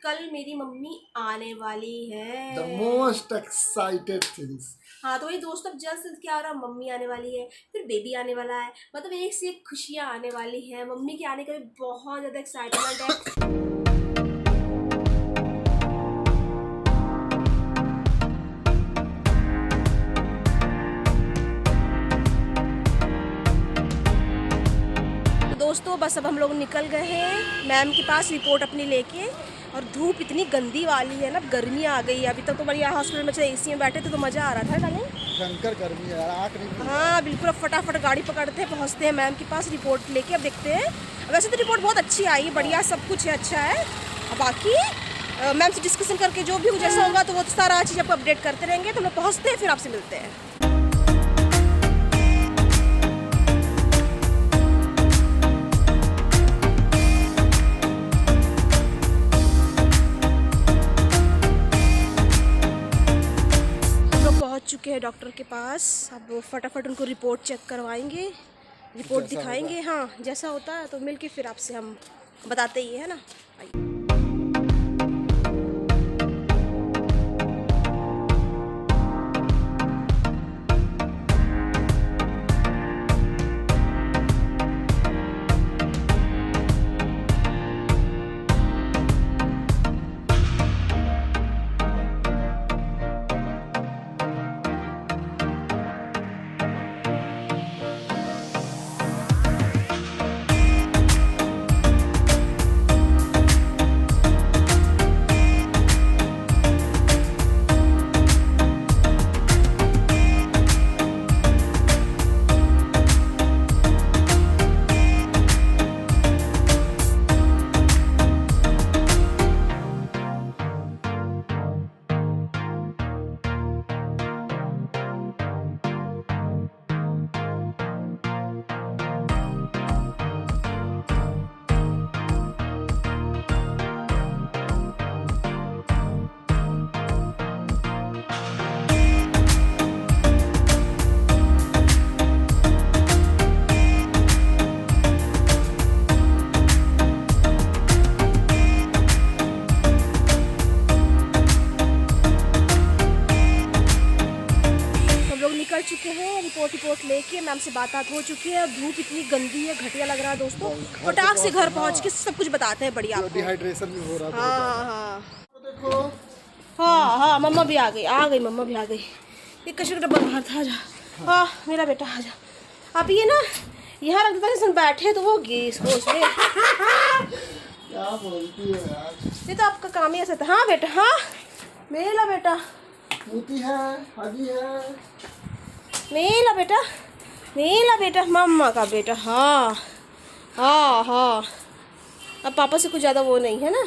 कल मेरी मम्मी आने वाली है। The most excited things. हाँ, तो वही दोस्तों, अब जल्द से क्या हो रहा है, मम्मी आने वाली है, फिर बेबी आने वाला है, मतलब एक से एक खुशियाँ आने वाली हैं। मम्मी के आने का भी बहुत ज़्यादा एक्साइटमेंट है। दोस्तों बस अब हम लोग निकल गए हैं मैम के पास रिपोर्ट अपनी लेके, और धूप इतनी गंदी वाली है ना, गर्मी आ गई है। अभी तक तो बढ़िया हॉस्पिटल में चले एसी में बैठे थे तो मज़ा आ रहा था डालें। भयंकर गर्मी है यार, आँख नहीं। हाँ बिल्कुल, अब फटाफट गाड़ी पकड़ते हैं, पहुँचते हैं मैम के पास रिपोर्ट लेके। अब देखते हैं, वैसे तो रिपोर्ट बहुत अच्छी आई, बढ़िया सब कुछ है, अच्छा है। अब बाकी मैम से डिस्कशन करके जो भी जैसा होगा तो वो तो सारा चीज़ आपको अपडेट करते रहेंगे। तो हम लोग पहुँचते हैं, फिर आपसे मिलते हैं। चुके हैं डॉक्टर के पास। अब फटाफट उनको रिपोर्ट चेक करवाएंगे, रिपोर्ट दिखाएंगे। हाँ जैसा होता है तो मिलके फिर आपसे हम बताते ही है ना। चुके हैं, रिपोर्ट लेके मैम से बात हो चुकी है। धूप इतनी गंदी है, घटिया लग रहा है दोस्तों। फटाक से घर पहुंच के सब कुछ बताते हैं बढ़िया आपको। डिहाइड्रेशन भी हो रहा है। हाँ देखो, हाँ मम्मा भी आ गई मम्मा भी आ गई। एक कचरे का डब्बा बाहर था, आजा। हाँ मेरा बेटा आजा। आप ये ना यहाँ रख देता है, बैठे तो वो गैस हो उसमें। क्या बोलती है यार, ये तो आपका काम ही ऐसा था। हाँ बेटा, हाँ मेरा बेटा मोती है, आदि है, मेरा बेटा मम्मा का बेटा। हाँ हाँ हाँ, अब पापा से कुछ ज़्यादा वो नहीं है ना,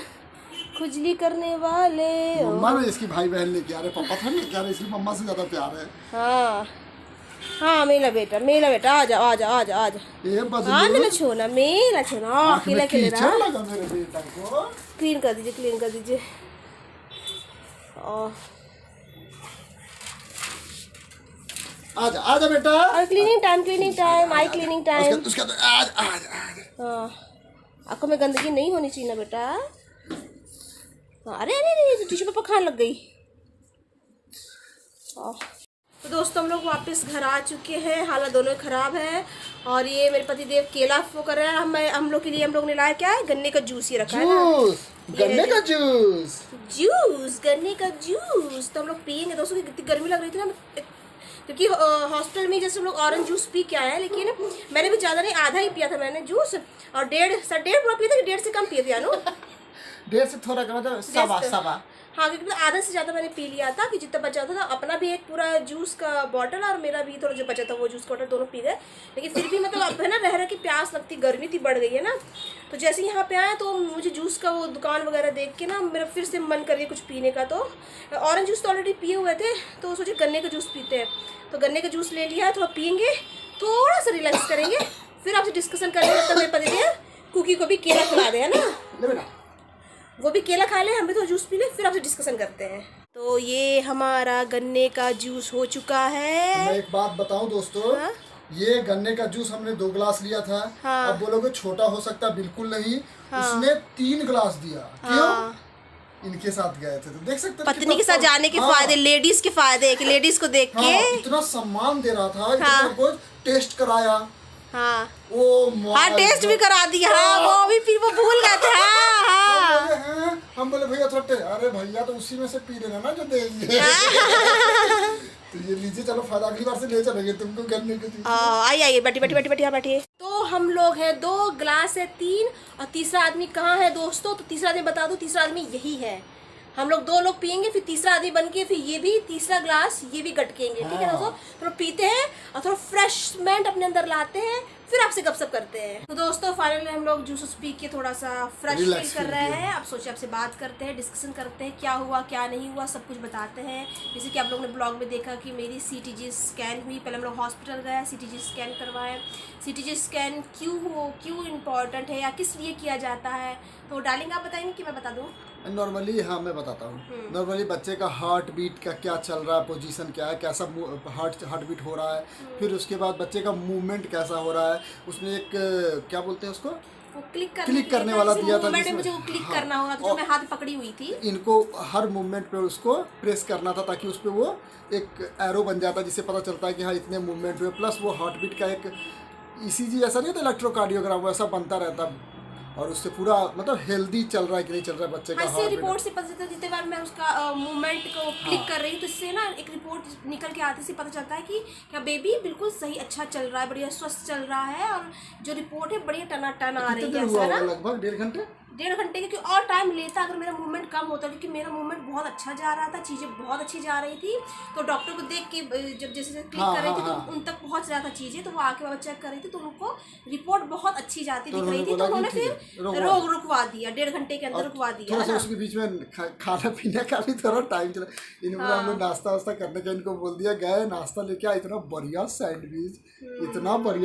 खुजली करने वाले। मम्मा ने इसकी भाई बहन लेके आ रहे, पापा था लेके आ रहे, इसलिए मम्मा से ज़्यादा प्यार है। हाँ हाँ मेरा बेटा आजा आजा आजा आजा। हाँ मेरा छोना, खिला लगा मेरे बेटा को। क्लीन कर दीजिए। और आजा बेटा। और क्लीनिंग टाइम, आई क्लीनिंग टाइम। उसका तो आज। हाँ, आंखों में गंदगी नहीं होनी चाहिए ना बेटा। अरे टिश्यू पेपर खाने लग गई। तो दोस्तों हम लोग वापस घर आ चुके हैं, हालत दोनों ख़राब है। और ये मेरे पति देव केला वो कर रहे हैं। हम लोग के लिए हम लोग ने लाया क्या है, गन्ने का जूस ये रखा है ना। गन्ने का जूस तो हम लोग पियेंगे दोस्तों। की कितनी गर्मी लग रही थी ना, क्योंकि हॉस्टल में जैसे हम लोग ऑरेंज जूस पी के आए हैं, लेकिन मैंने भी ज़्यादा नहीं, आधा ही पिया था मैंने जूस। और डेढ़ पूरा पिया था, 1.5 से कम पिए थे अनु। 1.5 से थोड़ा कम था, सवा। हाँ क्योंकि आधा से ज़्यादा मैंने पी लिया था, कि जितना बचा था अपना भी एक पूरा जूस का बॉटल और मेरा भी थोड़ा जो बचा था वो जूस का बॉटल, दोनों पी गए। लेकिन फिर भी मतलब अब है ना, रह की प्यास लगती, गर्मी थी बढ़ गई है ना। तो जैसे यहाँ पे आया तो मुझे जूस का वो दुकान वगैरह देख के ना मेरा फिर से मन कर गया कुछ पीने का। तो ऑरेंज जूस तो ऑलरेडी पिए हुए थे, तो सोचे गन्ने का जूस पीते हैं। तो गन्ने का जूस ले लिया है, थोड़ा पियेंगे, थोड़ा सा रिलैक्स करेंगे, फिर आपसे डिस्कशन करेंगे। तब मेरे पति देव कुकी को भी केला खिला दे है ना, वो भी केला खा ले, हम भी तो जूस पी ले, फिर आपसे डिस्कशन करते हैं। तो ये हमारा गन्ने का जूस हो चुका है। मैं एक बात बताऊं दोस्तों, हाँ? ये गन्ने का जूस हमने 2 गिलास लिया था। हाँ। अब बोलोगे छोटा हो सकता, बिल्कुल नहीं। हाँ। उसने 3 गिलास दिया। हाँ। इनके साथ गए थे, तो देख सकते हैं पत्नी के साथ जाने के फायदे, लेडीज के फायदे कि लेडीज को देख के इतना सम्मान दे रहा था, इतना कुछ टेस्ट कराया। हाँ ओ हाँ, टेस्ट भी करा दिया। हाँ वो भी फिर वो भूल गए थे। हाँ हम बोले भैया थोड़ा अरे भैया तो उसी में से पी लेना ना जो देंगे। तो ये लीजिए, चलो फायदा अगली बार से ले चलेंगे तुमको करने के लिए। आइए बैठी बैठी बैठी बैठी, यहाँ बैठिए। तो हम लोग हैं 2, ग्लास है 3, और तीसरा आदमी कहाँ है दोस्तों? तो तीसरा आदमी बता दूं, तीसरा आदमी यही है। हम लोग 2 लोग पियेंगे, फिर तीसरा आदमी बन के फिर ये भी तीसरा ग्लास ये भी गटकेंगे, ठीक है दोस्तों? थोड़ा पीते हैं और थोड़ा फ्रेशमेंट अपने अंदर लाते हैं, फिर आपसे गपशप करते हैं। तो दोस्तों फाइनली हम लोग जूस पी के थोड़ा सा फ्रेश फील कर रहे हैं। अब सोचे आपसे बात करते हैं, डिस्कशन करते हैं, क्या हुआ क्या नहीं हुआ, सब कुछ बताते हैं। जैसे कि आप लोगों ने ब्लॉग में देखा कि मेरी CTG स्कैन हुई। पहले हम लोग हॉस्पिटल गए, CTG स्कैन करवाएं। CTG स्कैन क्यों इम्पॉर्टेंट है या किस लिए किया जाता है, तो डार्लिंग आप बताएंगे कि मैं बता दूँ? नॉर्मली हाँ मैं बताता हूँ। नॉर्मली बच्चे का हार्ट बीट का क्या चल रहा है, पोजीशन क्या है, कैसा हार्ट बीट हो रहा है, फिर उसके बाद बच्चे का मूवमेंट कैसा हो रहा है। उसमें एक क्या बोलते हैं उसको, वो क्लिक करने वाला दिया था जिसमें मुझे वो क्लिक करना होगा, तो मैं हाथ पकड़ी हुई थी। इनको हर मूवमेंट पे उसको प्रेस करना था ताकि उस पर वो एक एरो बन जाता है जिससे पता चलता है कि हाँ इतने मूवमेंट हुए। प्लस वो हार्ट बीट का एक ECG ऐसा नहीं होता, इलेक्ट्रोकार्डियोग्राम वैसा बनता रहता है, और उससे पूरा मतलब हेल्दी चल रहा है कि नहीं चल रहा है बच्चे का। इससे रिपोर्ट से पता चलता है, जितने बार मैं उसका मूवमेंट को क्लिक कर रही हूँ तो इससे ना एक रिपोर्ट निकल के आती से पता चलता है कि क्या बेबी बिल्कुल सही अच्छा चल रहा है, बढ़िया स्वस्थ चल रहा है, और जो रिपोर्ट है बढ़िया टनाटन आ रही है। लगभग 1.5 घंटे क्योंकि और टाइम लेता अगर मेरा मूवमेंट कम होता, क्योंकि मेरा मूवमेंट बहुत अच्छा जा रहा था, चीज़ें बहुत अच्छी जा रही थी। तो डॉक्टर को देख के जब जैसे क्लिक कर रही थी तो उन तक पहुंच रहा था चीज़ें, तो वो आके बाबा चेक कर रही थी तो उनको रिपोर्ट बहुत अच्छी जाती दिख रही थी। तो उन्होंने फिर रुकवा दिया, 1.5 घंटे के अंदर रुकवा दिया। थोड़ा सा उसके बीच में खाना पीने का भी थोड़ा टाइम चला। इन्होंने हम लोग नाश्ता वास्ता करने का इनको बोल दिया, गए नाश्ता लेके आए, इतना बढ़िया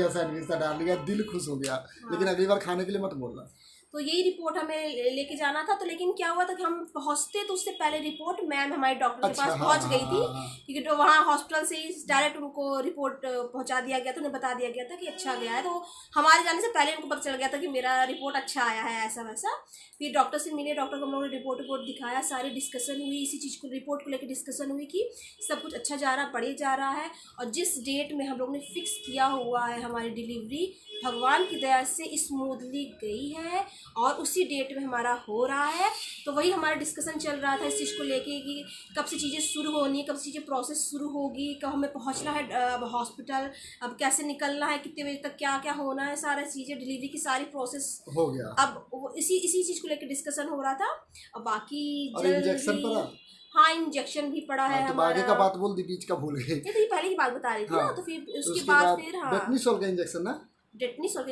सैंडविच था, डाल लिया, दिल खुश हो गया। लेकिन अगली बार खाने के लिए मत बोलना। तो यही रिपोर्ट हमें लेके जाना था। तो लेकिन क्या हुआ था कि हम पहुंचते तो उससे पहले रिपोर्ट मैम हमारे डॉक्टर के पास पहुंच गई थी, क्योंकि तो वहाँ हॉस्पिटल से ही डायरेक्ट उनको रिपोर्ट पहुंचा दिया गया था, उन्हें बता दिया गया था कि अच्छा गया है। तो हमारे जाने से पहले उनको पता चल गया था कि मेरा रिपोर्ट अच्छा आया है, ऐसा वैसा। फिर डॉक्टर से मिले, डॉक्टर को हम लोगों ने रिपोर्ट दिखाया, सारी डिस्कशन हुई, इसी चीज़ को रिपोर्ट को लेकर डिस्कशन हुई कि सब कुछ अच्छा जा रहा है, बढ़े जा रहा है। और जिस डेट में हम लोग ने फिक्स किया हुआ है हमारी डिलीवरी, भगवान की दया से स्मूथली गई है और उसी डेट में हमारा हो रहा है। तो वही हमारा डिस्कशन चल रहा था इस चीज़ को लेके कि कब से चीज़ें शुरू होनी है, कब से चीज़ें प्रोसेस शुरू होगी, कब हमें पहुंचना है अब हॉस्पिटल, अब कैसे निकलना है, कितने बजे तक क्या क्या होना है, सारा चीज़ें डिलीवरी की सारी प्रोसेस हो गया। अब इसी चीज़ को लेकर डिस्कसन हो रहा था। और बाकी इंजेक्शन पड़ा, हाँ इंजेक्शन भी पड़ा है। तो आगे का बात बोल दी, बीच का भूल गए। ये तो ये पहले की बात बता रही थी ना। तो फिर उसके बाद फिर बेटनीसोल का इंजेक्शन ना, बेटनीसोल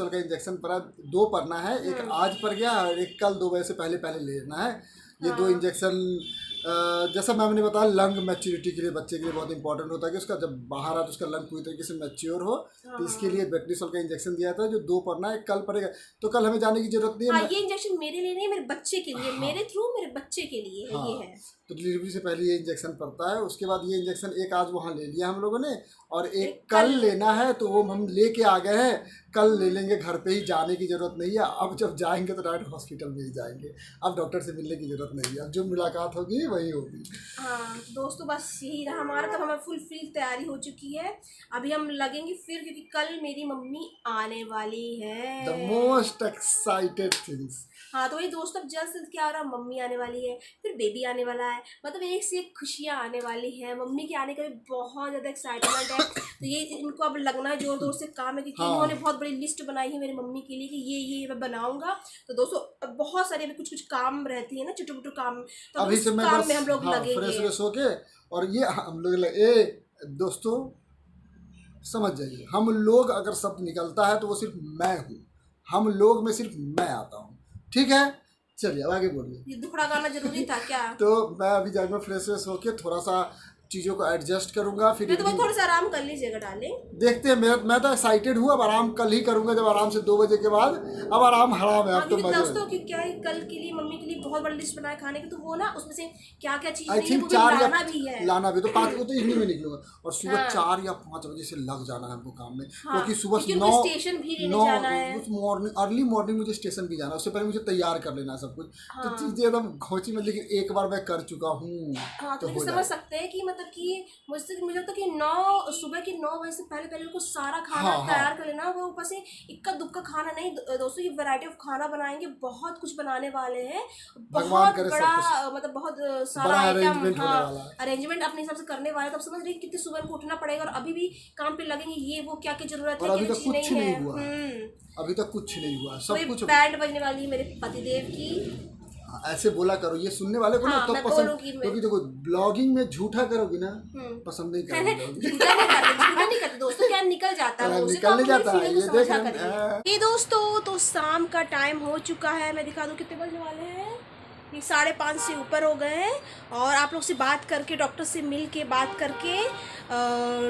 का इंजेक्शन पड़ा, 2 पड़ना है, एक आज पड़ गया और एक कल 2 बजे से पहले लेना है। ये 2 इंजेक्शन जैसा मैम ने बताया लंग मैच्योरिटी के लिए, बच्चे के लिए बहुत इंपॉर्टेंट होता है कि उसका जब बाहर आ तो उसका लंग पूरी तरीके से मैच्योर हो। तो इसके लिए बेटनीसोल का इंजेक्शन दिया था जो 2 पड़ना है, कल पड़ेगा। तो कल हमें जाने की जरूरत नहीं है। ये इंजेक्शन मेरे लिए नहीं, मेरे बच्चे के लिए, मेरे थ्रू मेरे बच्चे के लिए है। ये है तो डिलीवरी से पहले ये इंजेक्शन पड़ता है। उसके बाद ये इंजेक्शन एक आज वहाँ ले लिया हम लोगों ने, और एक कल लेना है, तो वो हम लेके आ गए हैं, कल ले लेंगे, घर पे ही जाने की ज़रूरत नहीं है। अब जब जाएंगे तो डायरेक्ट हॉस्पिटल में ही जाएंगे, अब डॉक्टर से मिलने की ज़रूरत नहीं है, अब जो मुलाकात होगी वही होगी। हाँ दोस्तों बस यही रहा हमारा। तब हमारी फुल तैयारी हो चुकी है, अभी हम लगेंगे फिर, क्योंकि कल मेरी मम्मी आने वाली है। The most excited things. हाँ तो वही दोस्तों, अब जल्द से क्या हो रहा है, मम्मी आने वाली है, फिर बेबी आने वाला है, मतलब एक से एक खुशियाँ आने वाली हैं। मम्मी के आने का भी बहुत ज़्यादा एक्साइटमेंट है। तो ये इनको अब लगना है जोर से काम है, क्योंकि इन्होंने बहुत बड़ी लिस्ट बनाई है मेरी मम्मी के लिए कि ये मैं बनाऊंगा। तो दोस्तों अब बहुत सारे अभी कुछ काम रहती है ना, छोटे मोटे काम, तो अभी से मैं काम में हम लोग लगेंगे फ्रेश होके। और ये हम लोग दोस्तों समझ जाइए, हम लोग अगर सब निकलता है तो वो सिर्फ मैं हूँ, हम लोग में सिर्फ मैं आता हूँ, ठीक है। चलिए अब आगे बोलिए। ये दुखड़ा गाना जरूरी था क्या? तो मैं अभी जाऊँगा फ्रेश होके, थोड़ा सा चीज़ों को एडजस्ट करूंगा। फिर तो थोड़ा सा आराम कर लीजिएगा डार्लिंग। देखते हैं, मैं तो एक्साइटेड हूँ। अब आराम कल ही करूंगा, जब आराम से 2 बजे के बाद। अब आराम हराम है, अब तो मजे। दोस्तों कि क्या है, कल के लिए मम्मी के लिए बहुत बड़ी लिस्ट बनाए खाने की, तो वो ना उसमें से क्या क्या चीज आई थिंक 4 या लाना भी है, लाना भी। तो 5 को तो इवनिंग में निकलूंगा, और सुबह 4 या 5 बजे से लग जाना है हमको काम में, क्योंकि सुबह 9 स्टेशन भी लेने जाना है। मॉर्निंग अर्ली मॉर्निंग मुझे स्टेशन भी जाना है। उससे पहले मुझे तैयार कर लेना है सब कुछ। तो चीजें एकदम घोंची में, लेकिन एक बार मैं कर चुका हूँ। तो समझ सकते हैं कि मतलब कि मुझे लगता है कि 9 सुबह के 9 बजे से पहले उनको सारा खाना तैयार कर लेना। वो ऊपर से इक्का दुक्का खाना नहीं दोस्तों, ये वैरायटी ऑफ खाना बनाएंगे, बहुत कुछ बनाने वाले हैं, बहुत बड़ा मतलब बहुत सारा आइटम अरेंजमेंट अपने हिसाब से करने वाले। तब समझ रही कितनी सुबह को उठना पड़ेगा, और अभी भी काम पे लगेंगे, ये वो क्या क्या जरूरत है, क्या चीज नहीं है। अभी तक कुछ नहीं हुआ, सब कुछ। बैंड बजने वाली है मेरे पतिदेव की। ऐसे बोला करो, ये सुनने वाले को ना तो पसंद, क्योंकि देखो ब्लॉगिंग में झूठा करोगी ना पसंद नहीं करेंगे। नहीं करते दोस्तों, क्या निकल जाता है, निकल जाता है। ये देख ये दोस्तों, तो शाम का टाइम हो चुका है। मैं दिखा दूं कितने बजने वाले हैं, ये 5:30 से ऊपर हो गए हैं। और आप लोग से बात करके, डॉक्टर से मिल के बात करके,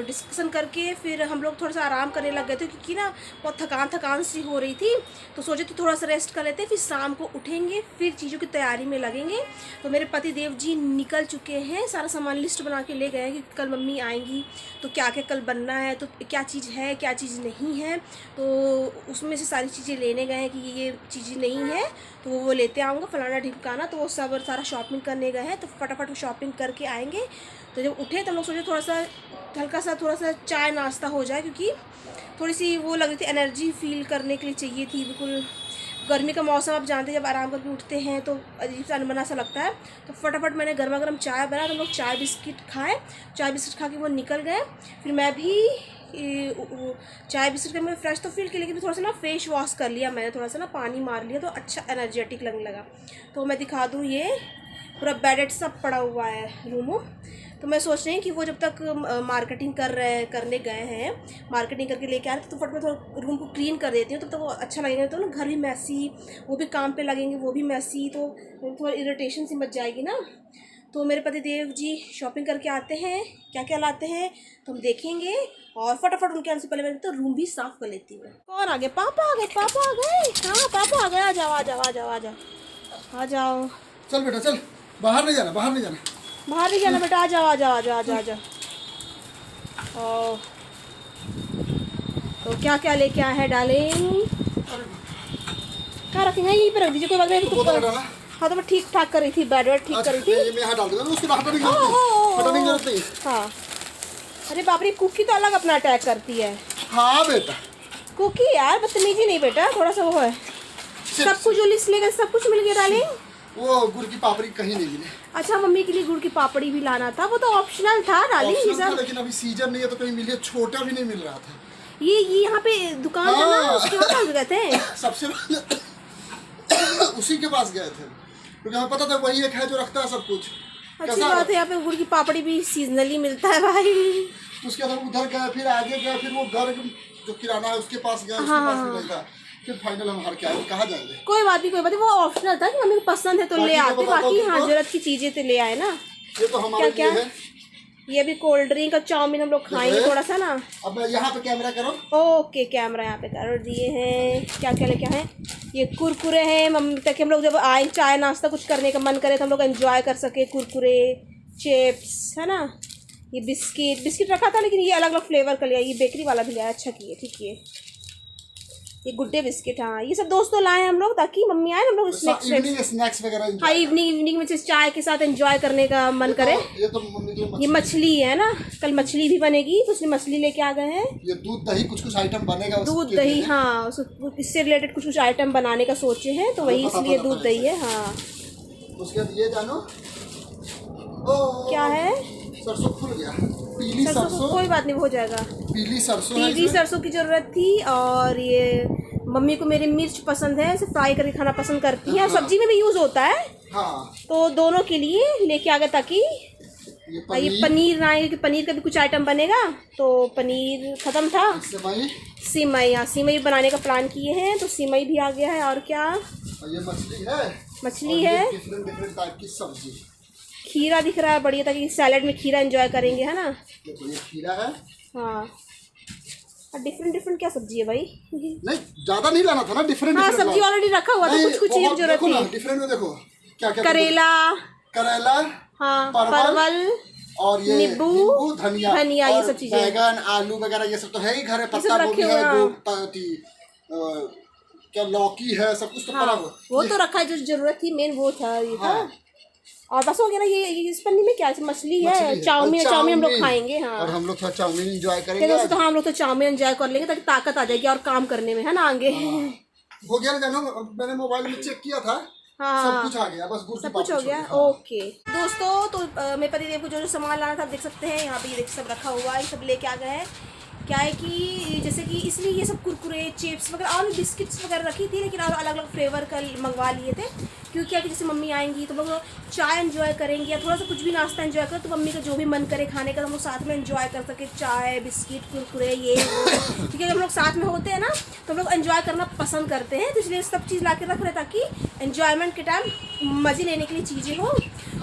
डिस्कशन करके, फिर हम लोग थोड़ा सा आराम करने लग गए थे, क्योंकि ना बहुत थकान सी हो रही थी। तो सोचे तो थोड़ा सा रेस्ट कर लेते, फिर शाम को उठेंगे, फिर चीज़ों की तैयारी में लगेंगे। तो मेरे पति देव जी निकल चुके हैं, सारा सामान लिस्ट बना के ले गए हैं कि कल मम्मी आएंगी तो क्या क्या कल बनना है, तो क्या चीज़ है क्या चीज़ नहीं है। तो उसमें से सारी चीज़ें लेने गए हैं कि ये चीज़ें नहीं है तो वो लेते आऊँगा, फलाना ढिमकाना। तो वो सब सारा शॉपिंग करने गए हैं, तो फटाफट शॉपिंग करके आएंगे। तो जब उठे तो हम लोग सोचे थोड़ा सा हल्का सा थोड़ा सा चाय नाश्ता हो जाए, क्योंकि थोड़ी सी वो लग रही थी, एनर्जी फील करने के लिए चाहिए थी। बिल्कुल गर्मी का मौसम आप जानते हैं, जब आराम करके उठते हैं तो अजीब सा अनबना सा लगता है। तो फटाफट मैंने गर्मा गर्म चाय बना, तो हम लोग चाय बिस्किट खाए। चाय बिस्किट खा के वो निकल गए। फिर मैं भी चाय बिस्किट का मैं फ्रेश तो फील की, लेकिन थोड़ा सा ना फेस वॉश कर लिया मैंने, थोड़ा सा ना पानी मार लिया, तो अच्छा एनर्जेटिक लगने लगा। तो मैं दिखा दूँ, ये पूरा बेडेड सब पड़ा हुआ है रूम। तो मैं सोच रही हूँ कि वो जब तक मार्केटिंग करने गए हैं, मार्केटिंग करके लेके आ रहे, तो फट में थोड़ा रूम को क्लीन कर देती हूँ, तब तक वो अच्छा लगेगा। तो ना घर भी मैसी, वो भी काम पे लगेंगे, वो भी मैसी, तो थोड़ा इरिटेशन सी मच जाएगी ना। तो मेरे पति देव जी शॉपिंग करके आते हैं, क्या क्या लाते हैं तो हम देखेंगे, और फटाफट उनके आने से पहले मैं तो रूम भी साफ कर लेती हूँ। कौन आ गए? पापा आ गए, पापा आ गए। हाँ पापा आ गए, आ जाओ आ जाओ आ जाओ आ जाओ आ जाओ। चल बेटा चल, बाहर नहीं जाना, बाहर नहीं जाना, बाहर नहीं जाना बेटा, आ जाओ आ जाओ आ जाओ आ जाओ आ जाओ। तो क्या क्या लेके आए हैं डार्लिंग? कहाँ रखेंगे? यहीं पे रख दीजिए, कोई बात नहीं। हाँ तो मैं ठीक ठाक कर रही थी, बेड वेड ठीक कर रही थी। मैं यहाँ डाल दूँगा, उसको हटाने की जरूरत नहीं। हाँ अरे बाप रे, कुकी तो अलग अपना अटैक करती है। हाँ बेटा कुकी यार बदतमीजी नहीं बेटा, थोड़ा सा वो है। सब कुछ जो लिस्ट लेकर सब कुछ मिल गया डार्लिंग? वो गुड़ की पापड़ी कहीं नहीं मिली। अच्छा मम्मी के लिए गुड़ की पापड़ी भी लाना था, वो तो ऑप्शनल था डार्लिंग। लेकिन अभी सीजन नहीं है तो कहीं मिली, छोटा भी नहीं मिल रहा था। ये यहाँ पे दुकान है ना, उसके पास गए थे सबसे पहले उसी के पास गए थे, क्योंकि हमें पता था वही एक है जो रखता है सब कुछ। अच्छी बात है, यहाँ पे गुड़ की पापड़ी भी सीजनली मिलता है भाई। उसके बाद उधर गए, फिर आगे गए, फिर वो गर्ग जो किराना है उसके पास गए, उसके पास भी नहीं था। फिर फाइनल हम हार के आए, कहाँ जाएंगे? कोई बात नहीं, वो ऑप्शनल था कि मम्मी को पसंद है तो ले आते, बाकी हाँ जरूरत की चीजें तो ले आए ना। ये तो हमारे क्या है, ये भी कोल्ड ड्रिंक और चाउमीन हम लोग खाएंगे थोड़ा सा ना। अब यहाँ पे कैमरा करो। ओके कैमरा यहाँ पे कर दिए हैं। क्या क्या लेके आए? ये कुरकुरे हैं मम्मी, ताकि हम लोग जब आए चाय नाश्ता कुछ करने का मन करे तो हम लोग एंजॉय कर सके। कुरकुरे, चिप्स है ना, ये बिस्किट रखा था, लेकिन ये अलग अलग फ्लेवर का लिया, ये बेकरी वाला भी लिया, अच्छा किए ठीक है। ये गुड्डे बिस्किट, हाँ ये सब दोस्तों लाए हम लोग, ताकि मम्मी आए हम लोग स्नैक्स वगैरह, हाँ इवनिंग में चाय के साथ एंजॉय करने का मन करे। ये मछली है ना, कल मछली भी बनेगी तो इसलिए मछली लेके आ गए हैं। ये दूध दही कुछ आइटम बनेगा, दूध दही, हाँ इससे रिलेटेड कुछ आइटम बनाने का सोचे हैं, तो वही इसलिए दूध दही है। हाँ उसके बाद ये जानो क्या है, सरसों खुल गया, पीली सरसों। कोई बात नहीं, हो जाएगा। पीली सरसों की जरूरत थी। और ये मम्मी को मेरी मिर्च पसंद है, इसे फ्राई करके खाना पसंद करती है, सब्जी में भी यूज होता है। हाँ। तो दोनों के लिए लेके आ गए, ताकि ये पनीर ना, क्योंकि पनीर का भी कुछ आइटम बनेगा, तो पनीर खत्म था। सिमई, हाँ सिमई बनाने का प्लान किए हैं, तो सिमई भी आ गया है। और क्या, ये मछली है मछली है, डिफरेंट टाइप की सब्जी। खीरा दिख रहा है बढ़िया, ताकि सैलेड में खीरा एंजॉय करेंगे, है ना। देखो ये खीरा है। हाँ, डिफरेंट डिफरेंट क्या सब्जी है भाई? नहीं ज्यादा नहीं लाना था ना, डिफरेंट। हाँ, सब्जी ऑलरेडी रखा हुआ था, कुछ कुछ चीज जरूरत थी। डिफरेंट में देखो क्या क्या, करेला, करेला, हाँ, परवल और ये नींबू, धनिया, ये सब चीजें, बैगन, आलू वगैरह ये सब तो है ही घर है, पत्ता गोभी है, क्या लौकी है, सब कुछ तो पड़ा हुआ। वो तो रखा है, जो जरूरत थी मेन वो था, ये था। और बस हो गया ना। ये इस पन्नी में क्या मछली है, चाउमीन हम लोग खाएंगे। हाँ, और हम लोग थोड़ा चाउमीन एंजॉय करेंगे दोस्तों। तो हम लोग तो चाउमीन एंजॉय कर लेंगे, ताकि ताकत आ जाएगी और काम करने में, है ना, आगे। हो गया ना, मैंने मोबाइल में चेक किया था। हाँ, सब कुछ आ गया, बस सब कुछ हो गया। ओके दोस्तों, तो मेरे पतिदेव को जो सामान लाना था देख सकते हैं यहाँ पे, ये देख सब रखा हुआ है, सब लेके आ गए हैं। क्या है कि जैसे कि इसलिए ये सब कुरकुरे, चिप्स वगैरह और बिस्किट्स वगैरह रखी थी, लेकिन और अलग अलग फ्लेवर का मंगवा लिए थे, क्योंकि क्या कि जैसे मम्मी आएंगी तो लोग चाय एंजॉय करेंगी, या थोड़ा सा कुछ भी नाश्ता एंजॉय करो, तो मम्मी का जो भी मन करे खाने का, तो हम लोग साथ में एंजॉय कर सके, चाय, बिस्किट, कुरकुरे, ये वो। क्योंकि हम लोग साथ में होते हैं ना, तो हम लोग एंजॉय करना पसंद करते हैं, तो इसलिए सब चीज़ ला के रख रहे, ताकि एंजॉयमेंट के टाइम मज़े लेने के लिए चीज़ें हो।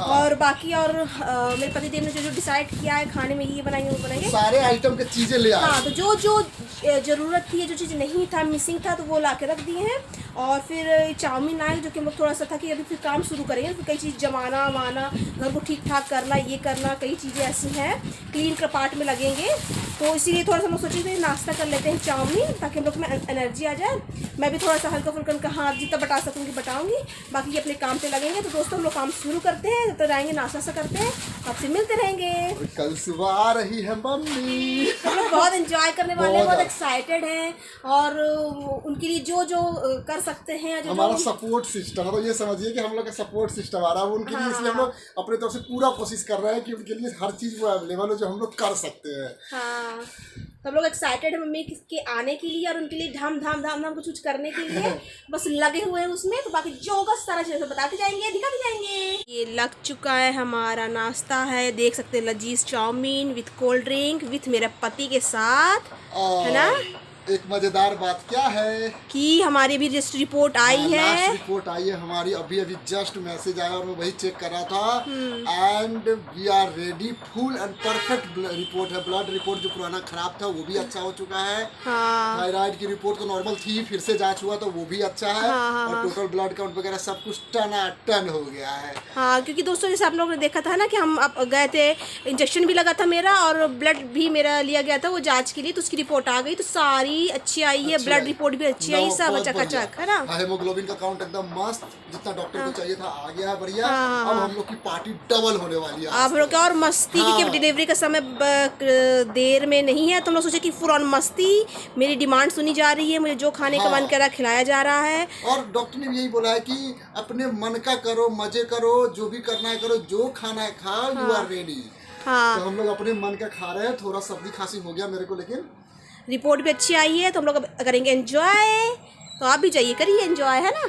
और बाकी और मेरे पतिदेव ने जो डिसाइड किया है खाने में, ये बनाएंगे वो बनाएंगे, सारे आइटम की चीज़ें ले आए। हाँ, तो जो ज़रूरत थी, जो चीज़ नहीं था, मिसिंग था, तो वो ला के रख दिए हैं। और फिर चाउमीन लाए, जो कि हम लोग थोड़ा सा था कि अभी फिर काम शुरू करेंगे, फिर कई चीज़ जमाना वाना, घर को ठीक ठाक करना, ये करना, कई चीज़ें ऐसी हैं, क्लीन का पार्ट में लगेंगे। तो इसीलिए थोड़ा सा हम लोग सोचे थे नाश्ता कर लेते हैं चाउमीन, ताकि हम लोग में एनर्जी आ जाए। मैं भी थोड़ा सा हल्का फुल्का, हाँ, जितना बता सकूँगी बताऊँगी, बाकी ये अपने काम पे लगेंगे। तो दोस्तों, हम लोग काम शुरू करते हैं, जब तक आएंगे नाश्ता करते हैं, आपसे मिलते रहेंगे। कल सुबह आ रही है मम्मी, हम लोग बहुत एंजॉय करने वाले हैं, बहुत एक्साइटेड हैं, और उनके लिए जो जो कर सकते हैं, जो हमारा सपोर्ट सिस्टम है, तो ये समझिए कि हम लोग का सपोर्ट सिस्टम आ रहा है उनके लिए, इसलिए हम लोग अपने तरफ से पूरा कोशिश कर रहे हैं कि उनके लिए हर चीज़ वो अवेलेबल हो जो हम लोग कर सकते हैं। हाँ, तो हम लोग एक्साइटेड है मम्मी के आने के लिए, और उनके लिए धाम धाम धाम धाम कुछ करने के लिए बस लगे हुए हैं उसमें। तो बाकी जो होगा सारा चीज़ बताते जाएंगे, दिखाते जाएंगे। ये लग चुका है हमारा नाश्ता है, देख सकते हैं, लजीज chow mein with cold drink, with मेरे पति के साथ, है ना। एक मजेदार बात क्या है कि हमारी भी जस्ट रिपोर्ट आई है, रिपोर्ट आई है हमारी, अभी अभी जस्ट मैसेज आया और मैं वही चेक कर रहा था। And we are ready, full and perfect report है। ब्लड रिपोर्ट जो पुराना खराब था वो भी अच्छा हो चुका है। थायराइड की रिपोर्ट तो नॉर्मल थी, फिर से जांच हुआ तो वो भी अच्छा है। और टोटल ब्लड काउंट वगैरह सब कुछ 10 हो गया है। हाँ, क्योंकि दोस्तों जैसे आप लोगों ने देखा था ना कि हम गए थे, इंजेक्शन भी लगा था मेरा, और ब्लड भी मेरा लिया गया था वो जाँच के लिए, तो उसकी रिपोर्ट आ गई, तो सारी अच्छी आई है, ब्लड रिपोर्ट भी अच्छी आई, सब चकाचक, है ना। हेमोग्लोबिन का काउंट एकदम मस्त, जितना डॉक्टर को चाहिए था आ गया है, बढ़िया। अब हम लोग की पार्टी डबल होने वाली है। अब हम लोग और मस्ती, क्योंकि डिलीवरी का समय देर में नहीं है, तो हम लोग सोचे कि फुल ऑन मस्ती, मेरी डिमांड सुनी जा रही है, मुझे जो खाने का मन कर रहा है खिलाया जा रहा है। और डॉक्टर ने भी यही बोला है कि अपने मन का करो, मजे करो, जो भी करना है करो, जो खाना है खाओ, यू आर रेडी। तो हम लोग अपने मन का खा रहे हैं, थोड़ा सर्दी खांसी हो गया मेरे को, लेकिन रिपोर्ट भी अच्छी आई है, तो हम लोग करेंगे एंजॉय। तो आप भी जाइए, करिए एंजॉय, है ना।